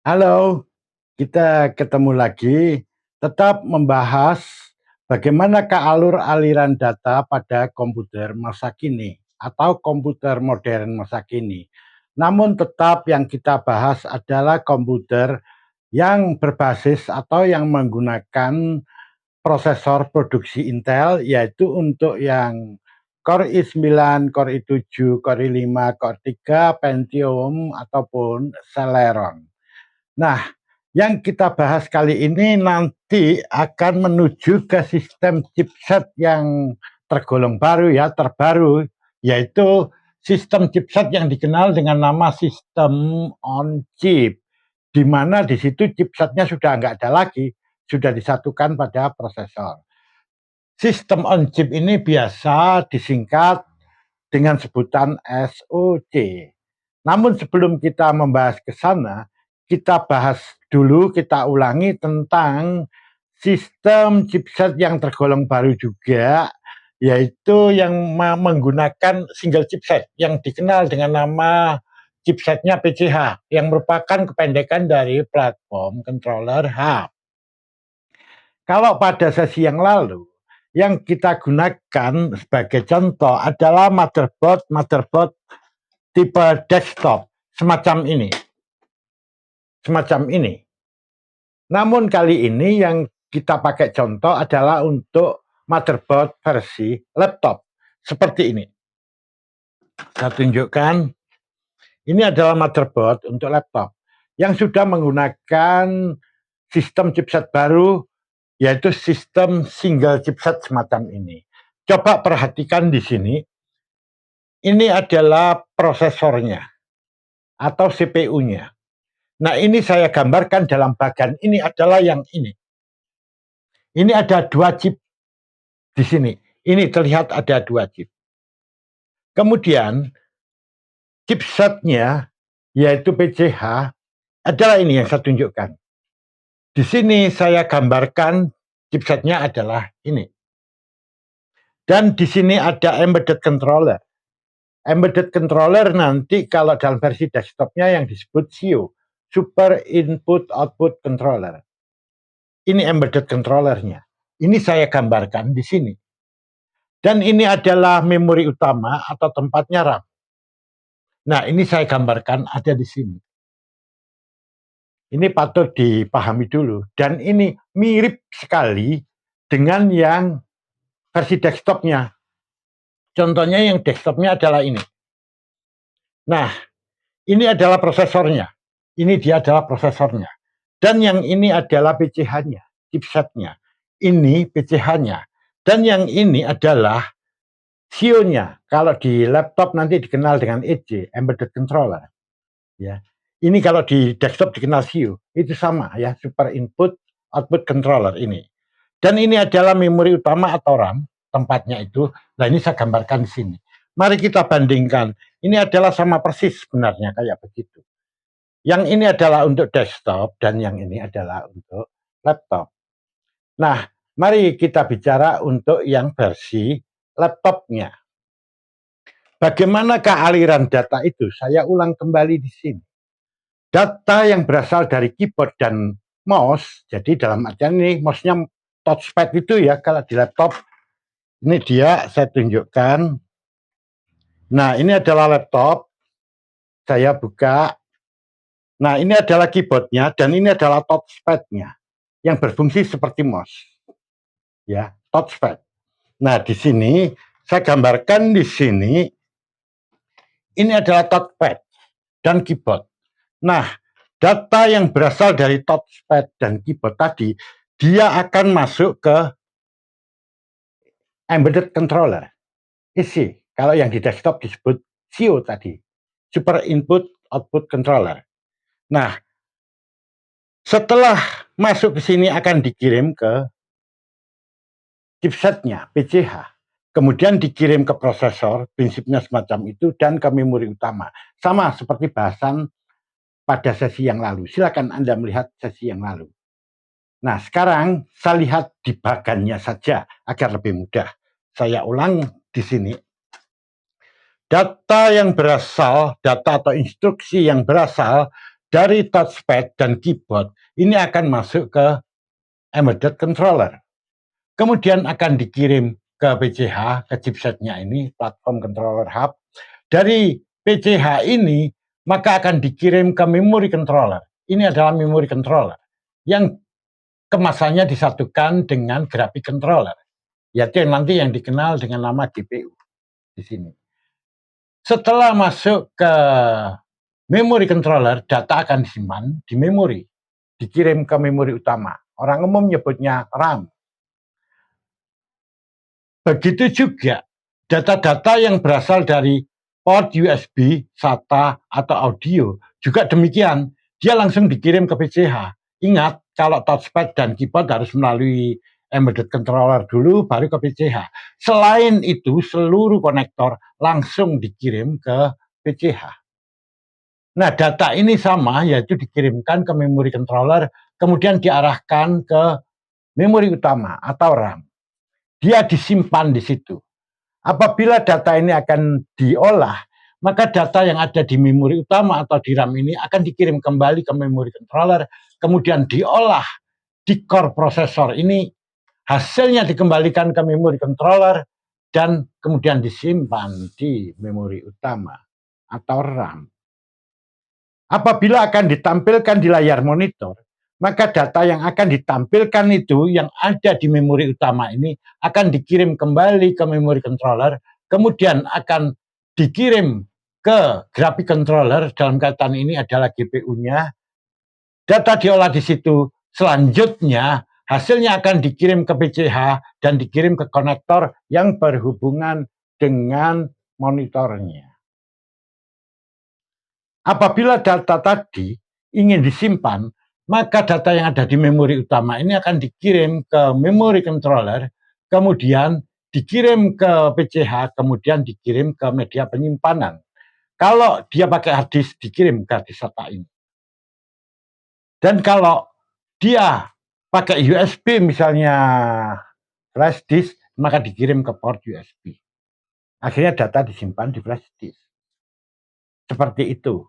Halo, kita ketemu lagi, tetap membahas bagaimanakah alur aliran data pada komputer masa kini atau komputer modern masa kini. Namun tetap yang kita bahas adalah komputer yang berbasis atau yang menggunakan prosesor produksi Intel, yaitu untuk yang Core i9, Core i7, Core i5, Core 3, Pentium, ataupun Celeron. Nah, yang kita bahas kali ini nanti akan menuju ke sistem chipset yang tergolong baru ya, terbaru, yaitu sistem chipset yang dikenal dengan nama sistem on chip, di mana di situ chipsetnya sudah nggak ada lagi, sudah disatukan pada prosesor. Sistem on chip ini biasa disingkat dengan sebutan SoC. Namun sebelum kita membahas ke sana, kita bahas dulu, kita ulangi tentang sistem chipset yang tergolong baru juga, yaitu yang menggunakan single chipset yang dikenal dengan nama chipsetnya PCH, yang merupakan kependekan dari platform controller hub. Kalau pada sesi yang lalu, yang kita gunakan sebagai contoh adalah motherboard tipe desktop semacam ini. Namun kali ini yang kita pakai contoh adalah untuk motherboard versi laptop seperti ini. Saya tunjukkan, ini adalah motherboard untuk laptop yang sudah menggunakan sistem chipset baru, yaitu sistem single chipset semacam ini. Coba perhatikan di sini, ini adalah prosesornya atau CPU-nya. Nah, ini saya gambarkan dalam bagian ini adalah yang ini. Ini ada 2 chip di sini. Ini terlihat ada 2 chip. Kemudian chipsetnya, yaitu PCH, adalah ini yang saya tunjukkan. Di sini saya gambarkan chipsetnya adalah ini. Dan di sini ada embedded controller. Embedded controller nanti kalau dalam versi desktopnya yang disebut SIO, Super Input Output Controller. Ini embedded controllernya. Ini saya gambarkan di sini. Dan ini adalah memori utama atau tempatnya RAM. Nah, ini saya gambarkan ada di sini. Ini patut dipahami dulu. Dan ini mirip sekali dengan yang versi desktopnya. Contohnya yang desktopnya adalah ini. Nah, ini adalah prosesornya. Ini dia adalah prosesornya. Dan yang ini adalah PCH-nya, chipsetnya. Ini PCH-nya. Dan yang ini adalah SIO-nya. Kalau di laptop nanti dikenal dengan EC, Embedded Controller. Ya. Ini kalau di desktop dikenal SIO. Itu sama ya, Super Input Output Controller ini. Dan ini adalah memori utama atau RAM, tempatnya itu. Nah, ini saya gambarkan di sini. Mari kita bandingkan. Ini adalah sama persis sebenarnya kayak begitu. Yang ini adalah untuk desktop dan yang ini adalah untuk laptop. Nah, mari kita bicara untuk yang versi laptopnya. Bagaimanakah aliran data itu? Saya ulang kembali di sini. Data yang berasal dari keyboard dan mouse, jadi dalam artian ini mouse-nya touchpad itu ya, kalau di laptop, ini dia saya tunjukkan. Nah, ini adalah laptop, saya buka. Nah, ini adalah keyboardnya dan ini adalah touchpad-nya yang berfungsi seperti mouse. Ya, touchpad. Nah, di sini saya gambarkan di sini ini adalah touchpad dan keyboard. Nah, data yang berasal dari touchpad dan keyboard tadi dia akan masuk ke embedded controller. Isi, kalau yang di desktop disebut SIO tadi, Super Input Output Controller. Nah, setelah masuk ke sini akan dikirim ke chipsetnya, PCH. Kemudian dikirim ke prosesor, prinsipnya semacam itu, dan ke memori utama. Sama seperti bahasan pada sesi yang lalu. Silakan Anda melihat sesi yang lalu. Nah, sekarang saya lihat di bagannya saja agar lebih mudah. Saya ulang di sini. Data yang berasal, data atau instruksi yang berasal dari touchpad dan keyboard ini akan masuk ke embedded controller. Kemudian akan dikirim ke PCH, ke chipsetnya ini, platform controller hub. Dari PCH ini, maka akan dikirim ke memory controller. Ini adalah memory controller yang kemasannya disatukan dengan graphic controller, yaitu nanti yang dikenal dengan nama GPU di sini. Setelah masuk ke memory controller, data akan disimpan di memori, dikirim ke memori utama. Orang umum menyebutnya RAM. Begitu juga data-data yang berasal dari port USB, SATA, atau audio juga demikian. Dia langsung dikirim ke PCH. Ingat, kalau touchpad dan keyboard harus melalui embedded controller dulu, baru ke PCH. Selain itu, seluruh konektor langsung dikirim ke PCH. Nah, data ini sama, yaitu dikirimkan ke memori controller, kemudian diarahkan ke memori utama atau RAM. Dia disimpan di situ. Apabila data ini akan diolah, maka data yang ada di memori utama atau di RAM ini akan dikirim kembali ke memori controller, kemudian diolah di core prosesor ini, hasilnya dikembalikan ke memori controller, dan kemudian disimpan di memori utama atau RAM. Apabila akan ditampilkan di layar monitor, maka data yang akan ditampilkan itu yang ada di memori utama ini akan dikirim kembali ke memori controller, kemudian akan dikirim ke graphic controller, dalam kaitan ini adalah GPU-nya. Data diolah di situ, selanjutnya hasilnya akan dikirim ke PCH dan dikirim ke konektor yang berhubungan dengan monitornya. Apabila data tadi ingin disimpan, maka data yang ada di memori utama ini akan dikirim ke memori controller, kemudian dikirim ke PCH, kemudian dikirim ke media penyimpanan. Kalau dia pakai hard disk, dikirim ke hard disk SATA ini. Dan kalau dia pakai USB misalnya flash disk, maka dikirim ke port USB. Akhirnya data disimpan di flash disk. Seperti itu.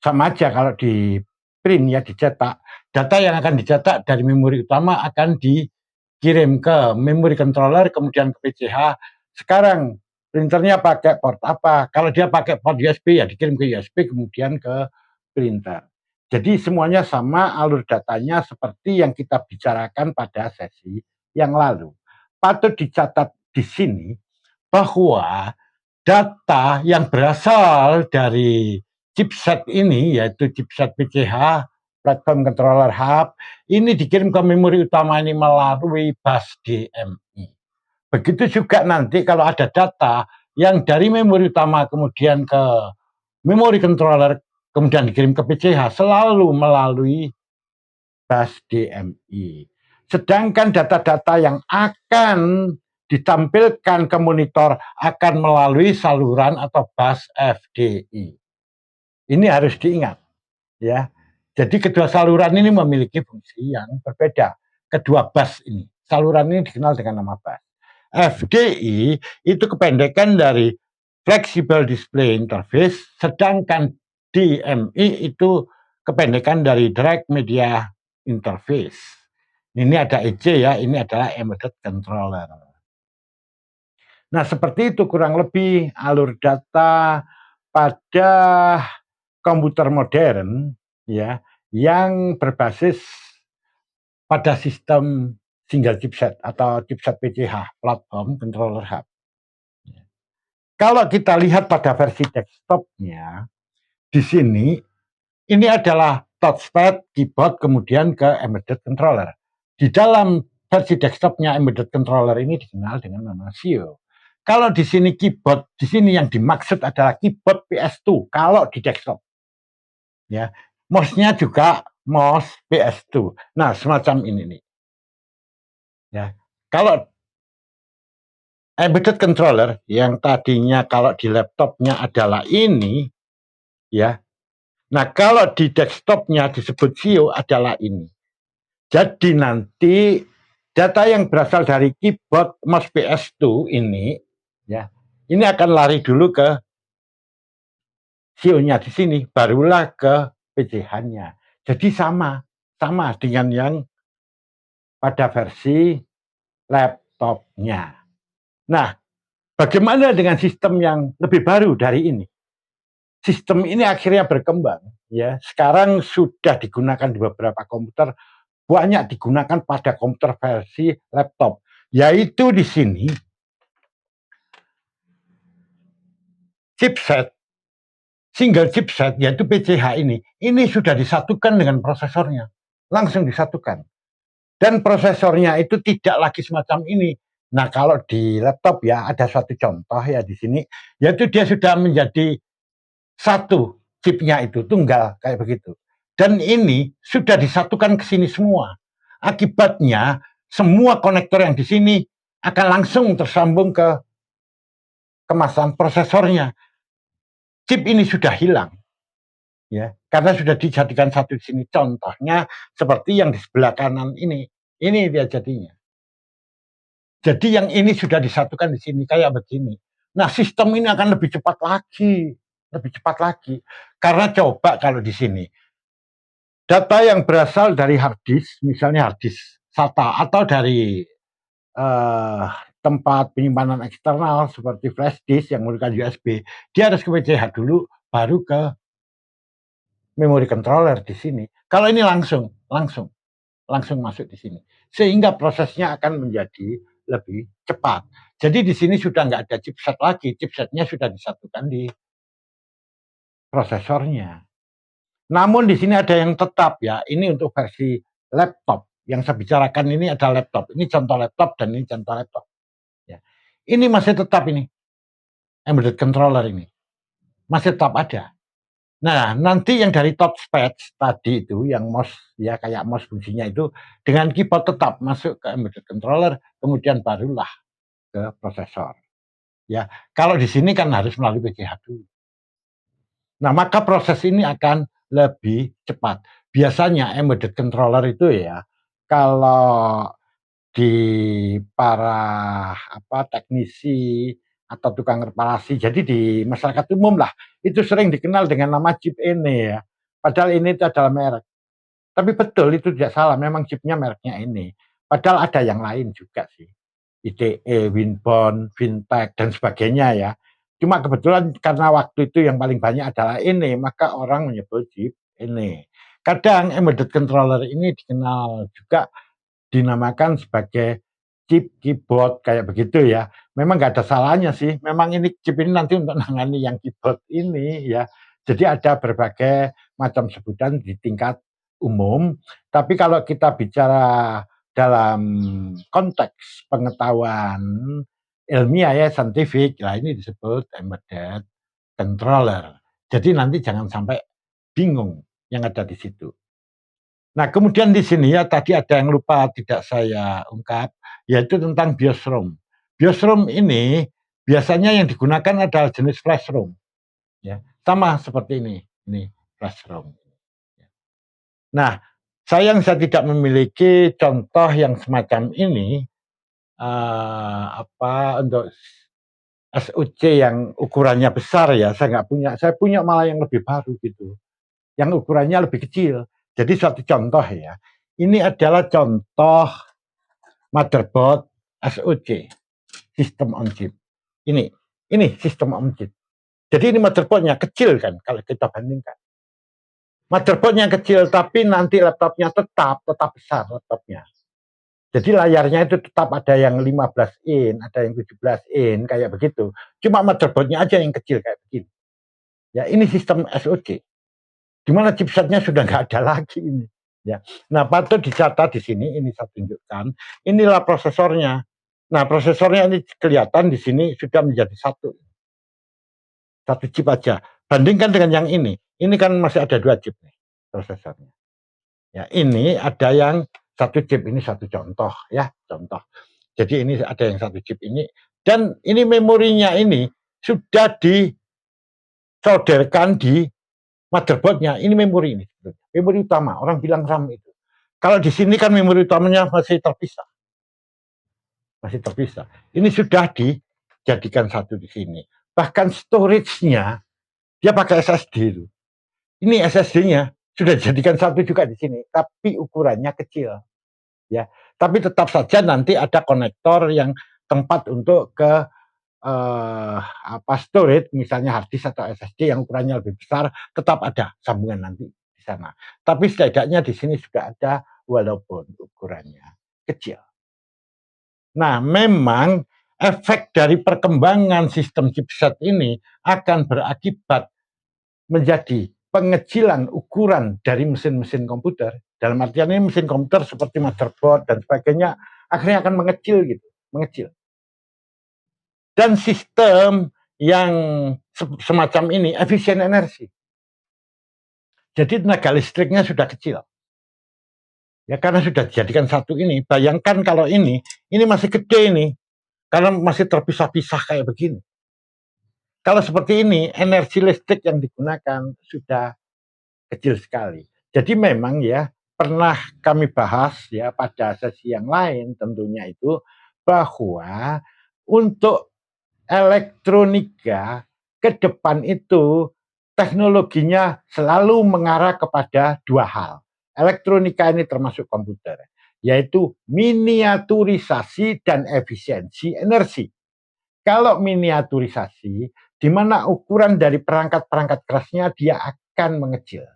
Sama aja kalau di print ya, dicetak. Data yang akan dicetak dari memori utama akan dikirim ke memori controller, kemudian ke PCH. Sekarang printernya pakai port apa? Kalau dia pakai port USB ya dikirim ke USB, kemudian ke printer. Jadi semuanya sama, alur datanya seperti yang kita bicarakan pada sesi yang lalu. Patut dicatat di sini bahwa data yang berasal dari chipset ini, yaitu chipset PCH, platform controller hub, ini dikirim ke memori utama ini melalui bus DMI. Begitu juga nanti kalau ada data yang dari memori utama kemudian ke memori controller, kemudian dikirim ke PCH, selalu melalui bus DMI. Sedangkan data-data yang akan ditampilkan ke monitor akan melalui saluran atau bus FDI. Ini harus diingat, ya. Jadi kedua saluran ini memiliki fungsi yang berbeda. Kedua bus ini, saluran ini dikenal dengan nama bus. FDI itu kependekan dari Flexible Display Interface, sedangkan DMI itu kependekan dari Direct Media Interface. Ini ada EC ya, ini adalah Embedded Controller. Nah, seperti itu kurang lebih alur data pada komputer modern ya, yang berbasis pada sistem single chipset atau chipset PCH, platform controller hub. Kalau kita lihat pada versi desktopnya, di sini ini adalah touchpad, keyboard, kemudian ke embedded controller. Di dalam versi desktopnya embedded controller ini dikenal dengan nama SIO. Kalau di sini keyboard, di sini yang dimaksud adalah keyboard PS2 kalau di desktop. Ya, mouse-nya juga mouse PS2. Nah, semacam ini nih. Ya, kalau embedded controller yang tadinya kalau di laptopnya adalah ini, ya. Nah, kalau di desktopnya disebut SIO adalah ini. Jadi nanti data yang berasal dari keyboard mouse PS2 ini, ya, ini akan lari dulu ke SIO-nya di sini, barulah ke PCH-nya. Jadi sama dengan yang pada versi laptopnya. Nah, bagaimana dengan sistem yang lebih baru dari ini? Sistem ini akhirnya berkembang, ya. Sekarang sudah digunakan di beberapa komputer, banyak digunakan pada komputer versi laptop, yaitu di sini chipset, single chipset, yaitu PCH ini sudah disatukan dengan prosesornya, langsung disatukan. Dan prosesornya itu tidak lagi semacam ini. Nah, kalau di laptop ya ada suatu contoh ya di sini, yaitu dia sudah menjadi satu chipnya itu tunggal kayak begitu. Dan ini sudah disatukan ke sini semua. Akibatnya semua konektor yang di sini akan langsung tersambung ke kemasan prosesornya. Chip ini sudah hilang, ya, karena sudah dijadikan satu di sini. Contohnya seperti yang di sebelah kanan ini dia jadinya. Jadi yang ini sudah disatukan di sini kayak begini. Nah, sistem ini akan lebih cepat lagi, Karena coba kalau di sini data yang berasal dari hard disk, misalnya hard disk SATA atau dari uh, tempat penyimpanan eksternal seperti flash disk yang menggunakan USB, dia harus ke PCH dulu, baru ke memori controller di sini. Kalau ini langsung masuk di sini, sehingga prosesnya akan menjadi lebih cepat. Jadi di sini sudah nggak ada chipset lagi, chipsetnya sudah disatukan di prosesornya. Namun di sini ada yang tetap ya, ini untuk versi laptop. Yang saya bicarakan ini ada laptop. Ini contoh laptop dan ini contoh laptop. Ya. Ini masih tetap ini, embedded controller ini. Masih tetap ada. Nah, nanti yang dari touchpad tadi itu, yang mouse, ya kayak mouse fungsinya itu, dengan keyboard tetap masuk ke embedded controller, kemudian barulah ke prosesor. Ya, kalau di sini kan harus melalui PCH dulu. Nah, maka proses ini akan lebih cepat. Biasanya embedded controller itu ya, kalau di para teknisi atau tukang reparasi, jadi di masyarakat umum lah, itu sering dikenal dengan nama chip ini ya. Padahal ini itu adalah merek. Tapi betul itu tidak salah, memang chipnya mereknya ini. Padahal ada yang lain juga sih. IDE, Winbond, Fintech, dan sebagainya ya. Cuma kebetulan karena waktu itu yang paling banyak adalah ini, maka orang menyebut chip ini. Kadang embedded controller ini dikenal juga dinamakan sebagai chip keyboard kayak begitu ya. Memang nggak ada salahnya sih. Memang ini chip ini nanti untuk menangani yang keyboard ini ya. Jadi ada berbagai macam sebutan di tingkat umum. Tapi kalau kita bicara dalam konteks pengetahuan ilmiah ya, saintifik, lah ini disebut embedded controller. Jadi nanti jangan sampai bingung yang ada di situ. Nah, kemudian di sini ya tadi ada yang lupa tidak saya ungkap, yaitu tentang BIOS ROM. BIOS ROM ini biasanya yang digunakan adalah jenis flash ROM. Ya, sama seperti ini flash ROM. Nah, sayang saya tidak memiliki contoh yang semacam ini untuk SUC yang ukurannya besar ya. Saya nggak punya. Saya punya malah yang lebih baru gitu, yang ukurannya lebih kecil. Jadi suatu contoh ya. Ini adalah contoh motherboard SOC, sistem on chip. Ini sistem on chip. Jadi ini motherboardnya kecil kan kalau kita bandingkan. Motherboardnya kecil tapi nanti laptopnya tetap besar laptopnya. Jadi layarnya itu tetap ada yang 15 in, ada yang 17 in kayak begitu. Cuma motherboardnya aja yang kecil kayak begini. Ya, ini sistem SOC. Di mana chipsetnya sudah nggak ada lagi ini. Ya. Nah, patut dicatat di sini, ini saya tunjukkan. Inilah prosesornya. Nah, prosesornya ini kelihatan di sini sudah menjadi satu chip aja. Bandingkan dengan yang ini kan masih ada 2 chip nih prosesornya. Ya, ini ada yang satu chip, ini satu contoh ya, contoh. Jadi ini ada yang satu chip ini, dan ini memorinya ini sudah disolderkan di motherboardnya. Ini memori ini, memori utama. Orang bilang RAM itu. Kalau di sini kan memori utamanya masih terpisah. Ini sudah dijadikan satu di sini. Bahkan storage-nya dia pakai SSD itu. Ini SSD-nya Sudah dijadikan satu juga di sini, tapi ukurannya kecil. Ya, tapi tetap saja nanti ada konektor yang tempat untuk ke storage, misalnya hard disk atau SSD yang ukurannya lebih besar, tetap ada sambungan nanti di sana. Tapi setidaknya di sini sudah ada walaupun ukurannya kecil. Nah, memang efek dari perkembangan sistem chipset ini akan berakibat menjadi pengecilan ukuran dari mesin-mesin komputer. Dalam artian ini mesin komputer seperti motherboard dan sebagainya akhirnya akan mengecil gitu, mengecil. Dan sistem yang semacam ini efisien energi. Jadi tenaga listriknya sudah kecil. Ya karena sudah dijadikan satu ini. Bayangkan kalau ini masih gede ini. Karena masih terpisah-pisah kayak begini. Kalau seperti ini, energi listrik yang digunakan sudah kecil sekali. Jadi memang ya pernah kami bahas ya pada sesi yang lain tentunya itu bahwa untuk elektronika ke depan itu teknologinya selalu mengarah kepada dua hal. Elektronika ini termasuk komputer, yaitu miniaturisasi dan efisiensi energi. Kalau miniaturisasi, di mana ukuran dari perangkat-perangkat kerasnya dia akan mengecil.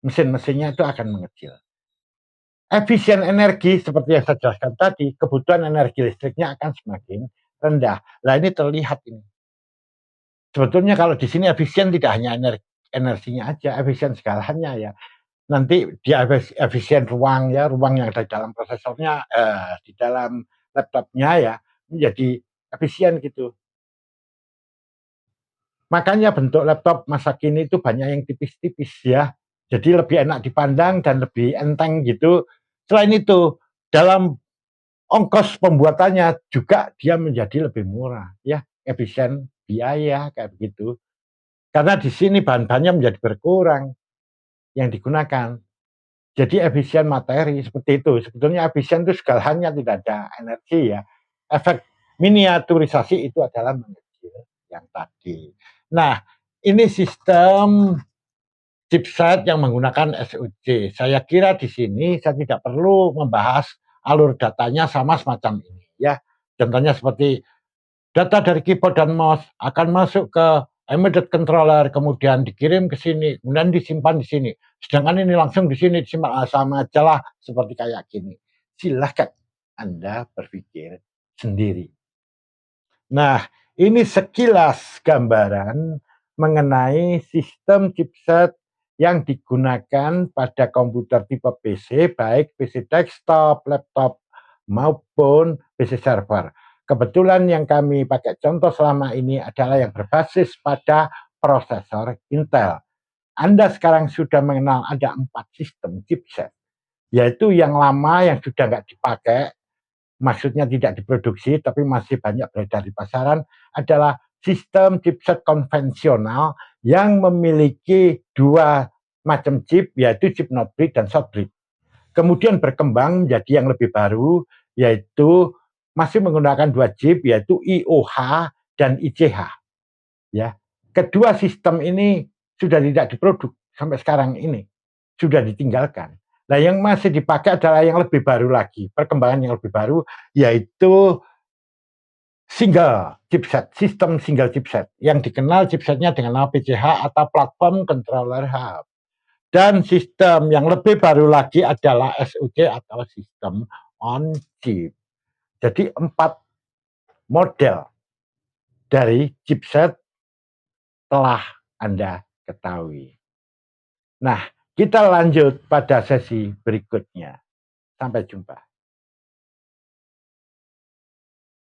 Mesin-mesinnya itu akan mengecil. Efisien energi seperti yang saya jelaskan tadi, kebutuhan energi listriknya akan semakin rendah. Nah ini terlihat ini. Sebetulnya kalau di sini efisien tidak hanya energinya aja, efisien segalanya ya. Nanti dia efisien ruang ya, ruang yang ada di dalam prosesornya, di dalam laptopnya ya, menjadi efisien gitu. Makanya bentuk laptop masa kini itu banyak yang tipis-tipis ya. Jadi lebih enak dipandang dan lebih enteng gitu. Selain itu, dalam ongkos pembuatannya juga dia menjadi lebih murah ya, efisien biaya kayak begitu. Karena di sini bahan-bahannya menjadi berkurang yang digunakan. Jadi efisien materi seperti itu. Sebetulnya efisien itu segalanya tidak ada energi ya. Efek miniaturisasi itu adalah mengecil yang tadi. Nah, ini sistem chipset yang menggunakan SOC. Saya kira di sini saya tidak perlu membahas alur datanya sama semacam ini ya. Contohnya seperti data dari keyboard dan mouse akan masuk ke embedded controller, kemudian dikirim ke sini, kemudian disimpan di sini. Sedangkan ini langsung di sini disimpan, sama aja lah seperti kayak gini. Silahkan Anda berpikir sendiri. Nah, ini sekilas gambaran mengenai sistem chipset yang digunakan pada komputer tipe PC, baik PC desktop, laptop, maupun PC server. Kebetulan yang kami pakai contoh selama ini adalah yang berbasis pada prosesor Intel. Anda sekarang sudah mengenal ada 4 sistem chipset, yaitu yang lama yang sudah nggak dipakai, maksudnya tidak diproduksi tapi masih banyak beredar di pasaran, adalah sistem chipset konvensional yang memiliki dua macam chip, yaitu chip not bridge dan short bridge. Kemudian berkembang menjadi yang lebih baru, yaitu masih menggunakan dua chip, yaitu IOH dan ICH. Ya, kedua sistem ini sudah tidak diproduksi sampai sekarang ini, sudah ditinggalkan. Nah, yang masih dipakai adalah yang lebih baru lagi, perkembangan yang lebih baru, yaitu single chipset, sistem single chipset, yang dikenal chipsetnya dengan nama PCH atau Platform Controller Hub. Dan sistem yang lebih baru lagi adalah SOC atau sistem on chip. Jadi 4 model dari chipset telah Anda ketahui. Nah, kita lanjut pada sesi berikutnya. Sampai jumpa.